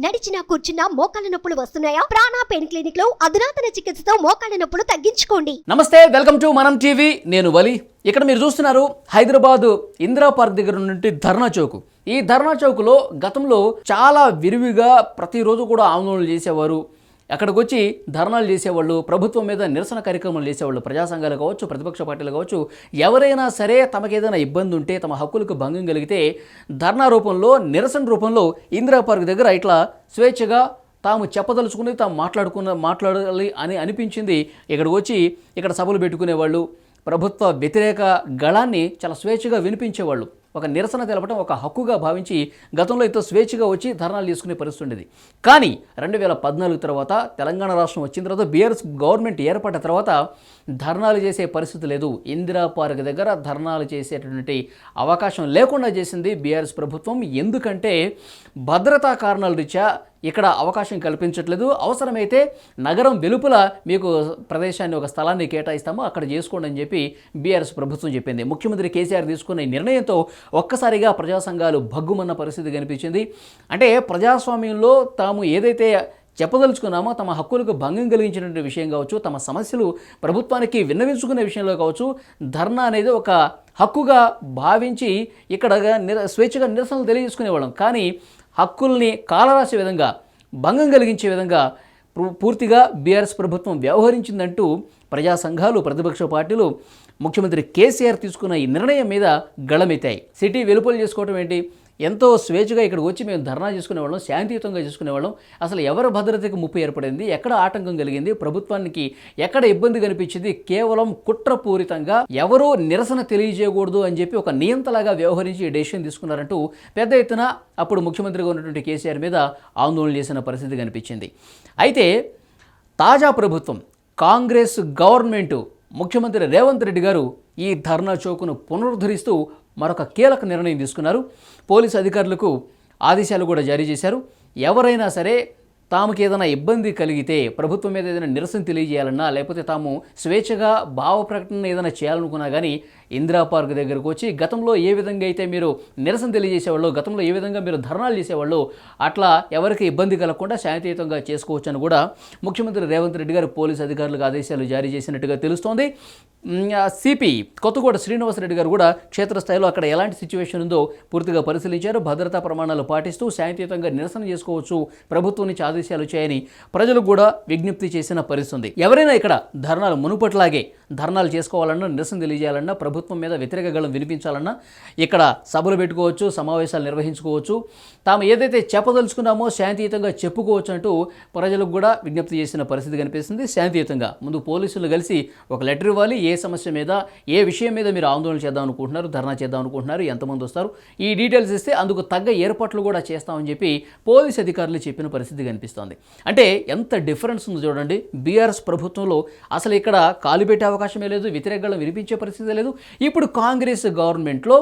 నడిచినా కూర్చున్నా మోకాళ్ళ నొప్పులు వస్తున్నాయా? ప్రాణ పెయిన్ క్లినిక్ లో అధునాతన చికిత్సతో మోకాళ్ళ నొప్పులు తగ్గించుకోండి. నమస్తే, వెల్కమ్ టు మనం టీవీ. నేను వలి. ఇక్కడ మీరు చూస్తున్నారు హైదరాబాద్ ఇందిరా పార్క్ దగ్గర నుండి ధర్నా చౌక్. ఈ ధర్నా చౌక్లో గతంలో చాలా విరివిగా ప్రతిరోజు కూడా ఆందోళనలు చేసేవారు. అక్కడికి వచ్చి ధర్నాలు చేసేవాళ్ళు, ప్రభుత్వం మీద నిరసన కార్యక్రమాలు చేసేవాళ్ళు. ప్రజా సంఘాలు కావచ్చు, ప్రతిపక్ష పార్టీలు కావచ్చు, ఎవరైనా సరే తమకేదైనా ఇబ్బంది ఉంటే, తమ హక్కులకు భంగం కలిగితే ధర్నా రూపంలో, నిరసన రూపంలో ఇందిరా పార్క్ దగ్గర ఇట్లా స్వేచ్ఛగా తాము చెప్పదలుచుకుని తాము మాట్లాడాలి అని అనిపించింది. ఇక్కడికి వచ్చి ఇక్కడ సభలు పెట్టుకునేవాళ్ళు, ప్రభుత్వ వ్యతిరేక గళాన్ని చాలా స్వేచ్ఛగా వినిపించేవాళ్ళు. ఒక నిరసన తెలపడం ఒక హక్కుగా భావించి గతంలో ఎంతో స్వేచ్ఛగా వచ్చి ధర్నాలు తీసుకునే పరిస్థితి ఉండేది. కానీ 2014 తర్వాత తెలంగాణ రాష్ట్రం వచ్చిన తర్వాత, బీఆర్ఎస్ గవర్నమెంట్ ఏర్పడిన తర్వాత ధర్నాలు చేసే పరిస్థితి లేదు. ఇందిరా పార్క్ దగ్గర ధర్నాలు చేసేటటువంటి అవకాశం లేకుండా చేసింది బీఆర్ఎస్ ప్రభుత్వం. ఎందుకంటే భద్రతా కారణాల రీత్యా ఇక్కడ అవకాశం కల్పించట్లేదు. అవసరమైతే నగరం వెలుపల మీకు ప్రదేశాన్ని, ఒక స్థలాన్ని కేటాయిస్తామో అక్కడ చేసుకోండి అని చెప్పి బీఆర్ఎస్ ప్రభుత్వం చెప్పింది. ముఖ్యమంత్రి కేసీఆర్ తీసుకున్న ఈ నిర్ణయంతో ఒక్కసారిగా ప్రజా సంఘాలు భగ్గుమన్న పరిస్థితి కనిపించింది. అంటే ప్రజాస్వామ్యంలో తాము ఏదైతే చెప్పదలుచుకున్నామో, తమ హక్కులకు భంగం కలిగించినటువంటి విషయం కావచ్చు, తమ సమస్యలు ప్రభుత్వానికి విన్నవించుకునే విషయంలో కావచ్చు, ధర్నా అనేది ఒక హక్కుగా భావించి ఇక్కడ స్వేచ్ఛగా నిరసనలు తెలియజేసుకునేవాళ్ళం. కానీ హక్కుల్ని కాలరాసే విధంగా, భంగం కలిగించే విధంగా పూర్తిగా బీఆర్ఎస్ ప్రభుత్వం వ్యవహరించిందంటూ ప్రజా సంఘాలు, ప్రతిపక్ష పార్టీలు ముఖ్యమంత్రి కేసీఆర్ తీసుకున్న ఈ నిర్ణయం మీద గళమెత్తాయి. సిటీ వెలుపలు చేసుకోవటం ఏంటి? ఎంతో స్వేచ్ఛగా ఇక్కడికి వచ్చి మేము ధర్నా చేసుకునేవాళ్ళం, శాంతియుతంగా చేసుకునేవాళ్ళం. అసలు ఎవరి భద్రతకు ముప్పు ఏర్పడింది? ఎక్కడ ఆటంకం కలిగింది? ప్రభుత్వానికి ఎక్కడ ఇబ్బంది కనిపించింది? కేవలం కుట్రపూరితంగా ఎవరూ నిరసన తెలియజేయకూడదు అని చెప్పి ఒక నియంతలాగా వ్యవహరించి డెసిషన్ తీసుకున్నారంటూ పెద్ద ఎత్తున అప్పుడు ముఖ్యమంత్రిగా ఉన్నటువంటి కేసీఆర్ మీద ఆందోళన చేసిన పరిస్థితి కనిపించింది. అయితే తాజా ప్రభుత్వం, కాంగ్రెస్ గవర్నమెంటు, ముఖ్యమంత్రి రేవంత్ రెడ్డి గారు ఈ ధర్నా చౌక్ను పునరుద్ధరిస్తూ మరొక కీలక నిర్ణయం తీసుకున్నారు. పోలీసు అధికారులకు ఆదేశాలు కూడా జారీ చేశారు. ఎవరైనా సరే తాముకి ఏదైనా ఇబ్బంది కలిగితే, ప్రభుత్వం మీద ఏదైనా నిరసన తెలియజేయాలన్నా, లేకపోతే తాము స్వేచ్ఛగా భావ ప్రకటన ఏదైనా చేయాలనుకున్నా కానీ ఇందిరా పార్క్ దగ్గరకు వచ్చి గతంలో ఏ విధంగా అయితే మీరు నిరసన తెలియజేసేవాళ్ళు, గతంలో ఏ విధంగా మీరు ధర్నాలు చేసేవాళ్ళు, అట్లా ఎవరికి ఇబ్బంది కలగకుండా శాంతియుతంగా చేసుకోవచ్చు అని కూడా ముఖ్యమంత్రి రేవంత్ రెడ్డి గారు పోలీసు అధికారులకు ఆదేశాలు జారీ చేసినట్టుగా తెలుస్తోంది. సిపి కొత్తగూడ శ్రీనివాసరెడ్డి గారు కూడా క్షేత్రస్థాయిలో అక్కడ ఎలాంటి సిచ్యువేషన్ ఉందో పూర్తిగా పరిశీలించారు. భద్రతా ప్రమాణాలు పాటిస్తూ శాంతియుతంగా నిరసన చేసుకోవచ్చు, ప్రభుత్వం నుంచి ఆదేశాలు వచ్చాయని ప్రజలకు కూడా విజ్ఞప్తి చేసిన పరిస్థితి. ఎవరైనా ఇక్కడ ధర్నాలు మునుపట్లాగే ధర్నాలు చేసుకోవాలన్నా, నిరసన తెలియజేయాలన్నా, ప్రభుత్వం మీద వ్యతిరేక గళం వినిపించాలన్నా ఇక్కడ సభలు పెట్టుకోవచ్చు, సమావేశాలు నిర్వహించుకోవచ్చు, తాము ఏదైతే చెప్పదలుచుకున్నామో శాంతియుతంగా చెప్పుకోవచ్చు అంటూ ప్రజలకు కూడా విజ్ఞప్తి చేసిన పరిస్థితి కనిపిస్తుంది. శాంతియుతంగా ముందు పోలీసులు కలిసి ఒక లెటర్ ఇవ్వాలి. ఏ సమస్య మీద, ఏ విషయం మీద మీరు ఆందోళన చేద్దాం అనుకుంటున్నారు, ధర్నా చేద్దాం అనుకుంటున్నారు, ఎంతమంది వస్తారు, ఈ డీటెయిల్స్ ఇస్తే అందుకు తగ్గ ఏర్పాట్లు కూడా చేస్తామని చెప్పి పోలీసు అధికారులు చెప్పిన పరిస్థితి కనిపిస్తోంది. అంటే ఎంత డిఫరెన్స్ ఉందో చూడండి. బీఆర్ఎస్ ప్రభుత్వంలో అసలు ఇక్కడ కాలు పెట్టే అవకాశమే లేదు, వ్యతిరేకగా వినిపించే పరిస్థితి లేదు. ఇప్పుడు కాంగ్రెస్ గవర్నమెంట్లో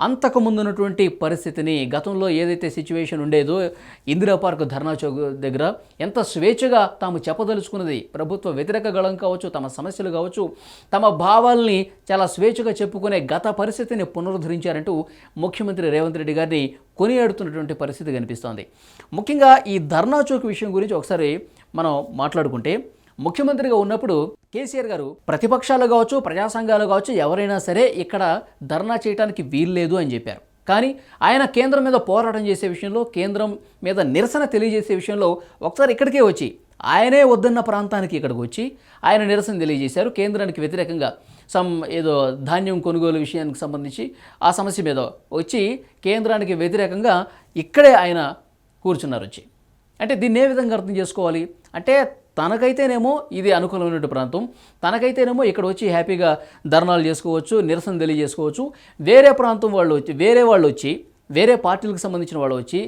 అంతకుముందు ఉన్నటువంటి పరిస్థితిని, గతంలో ఏదైతే సిచ్యువేషన్ ఉండేదో ఇందిరా పార్క్ ధర్నా చౌక్ దగ్గర ఎంత స్వేచ్ఛగా తాము చెప్పదలుచుకున్నది, ప్రభుత్వ వ్యతిరేక గళం కావచ్చు, తమ సమస్యలు కావచ్చు, తమ భావాల్ని చాలా స్వేచ్ఛగా చెప్పుకునే గత పరిస్థితిని పునరుద్ధరించారంటూ ముఖ్యమంత్రి రేవంత్ రెడ్డి గారిని కొనియాడుతున్నటువంటి పరిస్థితి కనిపిస్తోంది. ముఖ్యంగా ఈ ధర్నా చౌక్ విషయం గురించి ఒకసారి మనం మాట్లాడుకుంటే, ముఖ్యమంత్రిగా ఉన్నప్పుడు కేసీఆర్ గారు ప్రతిపక్షాలు కావచ్చు, ప్రజా సంఘాలు కావచ్చు, ఎవరైనా సరే ఇక్కడ ధర్నా చేయడానికి వీల్లేదు అని చెప్పారు. కానీ ఆయన కేంద్రం మీద పోరాటం చేసే విషయంలో, కేంద్రం మీద నిరసన తెలియజేసే విషయంలో ఒకసారి ఇక్కడికే వచ్చి, ఆయనే వద్దన్న ప్రాంతానికి ఇక్కడికి వచ్చి ఆయన నిరసన తెలియజేశారు. కేంద్రానికి వ్యతిరేకంగా ఏదో ధాన్యం కొనుగోలు విషయానికి సంబంధించి ఆ సమస్య మీద వచ్చి కేంద్రానికి వ్యతిరేకంగా ఇక్కడే ఆయన కూర్చున్నారు వచ్చి. అంటే దీన్ని ఏ విధంగా అర్థం చేసుకోవాలి అంటే, తనకైతేనేమో ఇది అనుకూలమైన ప్రాంతం, తనకైతేనేమో ఇక్కడ వచ్చి హ్యాపీగా ధర్నాలు చేసుకోవచ్చు, నిరసన తెలియజేసుకోవచ్చు. వేరే ప్రాంతం వాళ్ళు వచ్చి, వేరే పార్టీలకు సంబంధించిన వాళ్ళు వచ్చి,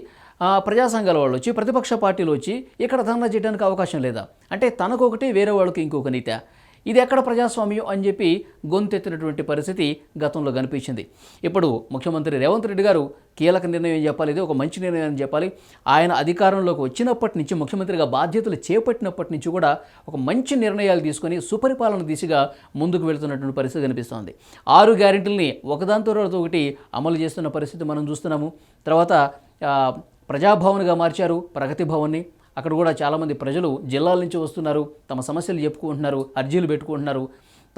ప్రజా సంఘాల వాళ్ళు వచ్చి, ప్రతిపక్ష పార్టీలు వచ్చి ఇక్కడ ధర్నా చేయడానికి అవకాశం లేదా? అంటే తనకొకటి, వేరే వాళ్ళకి ఇంకొక నీత. ఇది ఎక్కడ ప్రజాస్వామ్యం అని చెప్పి గొంతెత్తినటువంటి పరిస్థితి గతంలో కనిపించింది. ఇప్పుడు ముఖ్యమంత్రి రేవంత్ రెడ్డి గారు కీలక నిర్ణయం చెప్పాలి, ఇది ఒక మంచి నిర్ణయం అని చెప్పాలి. ఆయన అధికారంలోకి వచ్చినప్పటి నుంచి, ముఖ్యమంత్రిగా బాధ్యతలు చేపట్టినప్పటి నుంచి కూడా ఒక మంచి నిర్ణయాలు తీసుకొని సుపరిపాలన దిశగా ముందుకు వెళ్తున్నటువంటి పరిస్థితి కనిపిస్తోంది. 6 గ్యారెంటీలని ఒకదాని తర్వాత ఒకటి అమలు చేస్తున్న పరిస్థితి మనం చూస్తున్నాము. తర్వాత ప్రజాభవన్గా మార్చారు ప్రగతి భవన్ని. అక్కడ కూడా చాలామంది ప్రజలు జిల్లాల నుంచి వస్తున్నారు, తమ సమస్యలు చెప్పుకుంటున్నారు, అర్జీలు పెట్టుకుంటున్నారు.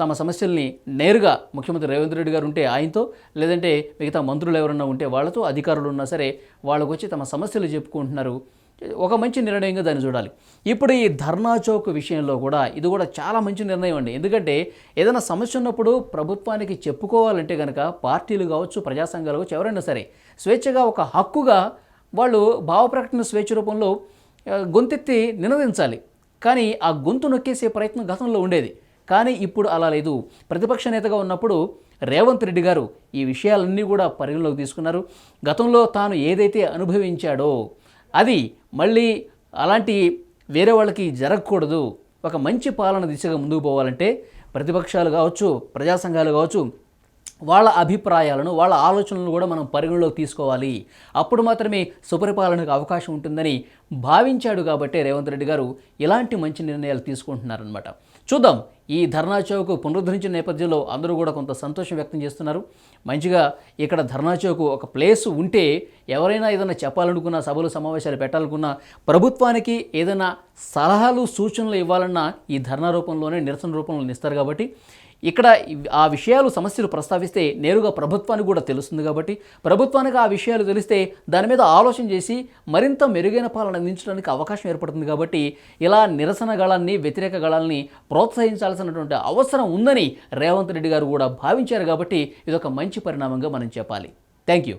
తమ సమస్యల్ని నేరుగా ముఖ్యమంత్రి రేవంత్ రెడ్డి గారు ఉంటే ఆయనతో, లేదంటే మిగతా మంత్రులు ఎవరన్నా ఉంటే వాళ్ళతో, అధికారులు ఉన్నా సరే వాళ్ళకు వచ్చి తమ సమస్యలు చెప్పుకుంటున్నారు. ఒక మంచి నిర్ణయంగా దాన్ని చూడాలి. ఇప్పుడు ఈ ధర్నా చౌక్ విషయంలో కూడా ఇది కూడా చాలా మంచి నిర్ణయం అండి. ఎందుకంటే ఏదైనా సమస్య ఉన్నప్పుడు ప్రభుత్వానికి చెప్పుకోవాలంటే కనుక పార్టీలు కావచ్చు, ప్రజా సంఘాలు కావచ్చు, ఎవరైనా సరే స్వేచ్ఛగా ఒక హక్కుగా వాళ్ళు భావ ప్రకటన స్వేచ్ఛ రూపంలో గొంతెత్తి నినదించాలి. కానీ ఆ గొంతు నొక్కేసే ప్రయత్నం గతంలో ఉండేది. కానీ ఇప్పుడు అలా లేదు. ప్రతిపక్ష నేతగా ఉన్నప్పుడు రేవంత్ రెడ్డి గారు ఈ విషయాలన్నీ కూడా పరిగణలోకి తీసుకున్నారు. గతంలో తాను ఏదైతే అనుభవించాడో అది మళ్ళీ అలాంటి వేరే వాళ్ళకి జరగకూడదు. ఒక మంచి పాలన దిశగా ముందుకు పోవాలంటే ప్రతిపక్షాలు కావచ్చు, ప్రజా సంఘాలు కావచ్చు, వాళ్ళ అభిప్రాయాలను, వాళ్ళ ఆలోచనలను కూడా మనం పరిగణలోకి తీసుకోవాలి. అప్పుడు మాత్రమే సుపరిపాలనకు అవకాశం ఉంటుందని భావించాడు. కాబట్టి రేవంత్ రెడ్డి గారు ఇలాంటి మంచి నిర్ణయాలు తీసుకుంటున్నారనమాట. చూద్దాం. ఈ ధర్నా చౌక్ పునరుద్ధరించిన నేపథ్యంలో అందరూ కూడా కొంత సంతోషం వ్యక్తం చేస్తున్నారు. మంచిగా ఇక్కడ ధర్నా చౌక్ ఒక ప్లేస్ ఉంటే ఎవరైనా ఏదైనా చెప్పాలనుకున్నా, సభలు సమావేశాలు పెట్టాలనుకున్నా, ప్రభుత్వానికి ఏదైనా సలహాలు సూచనలు ఇవ్వాలన్నా ఈ ధర్నా రూపంలోనే, నిరసన రూపంలో ఇస్తారు. కాబట్టి ఇక్కడ ఆ విషయాలు, సమస్యలు ప్రస్తావిస్తే నేరుగా ప్రభుత్వానికి కూడా తెలుస్తుంది. కాబట్టి ప్రభుత్వానికి ఆ విషయాలు తెలిస్తే దాని మీద ఆలోచన చేసి మరింత మెరుగైన పాలన అందించడానికి అవకాశం ఏర్పడుతుంది. కాబట్టి ఇలా నిరసన గళాన్ని, వ్యతిరేక గళాన్ని ప్రోత్సహించాల్సినటువంటి అవసరం ఉందని రేవంత్ రెడ్డి గారు కూడా భావించారు. కాబట్టి ఇది ఒక మంచి పరిణామంగా మనం చెప్పాలి. Thank you.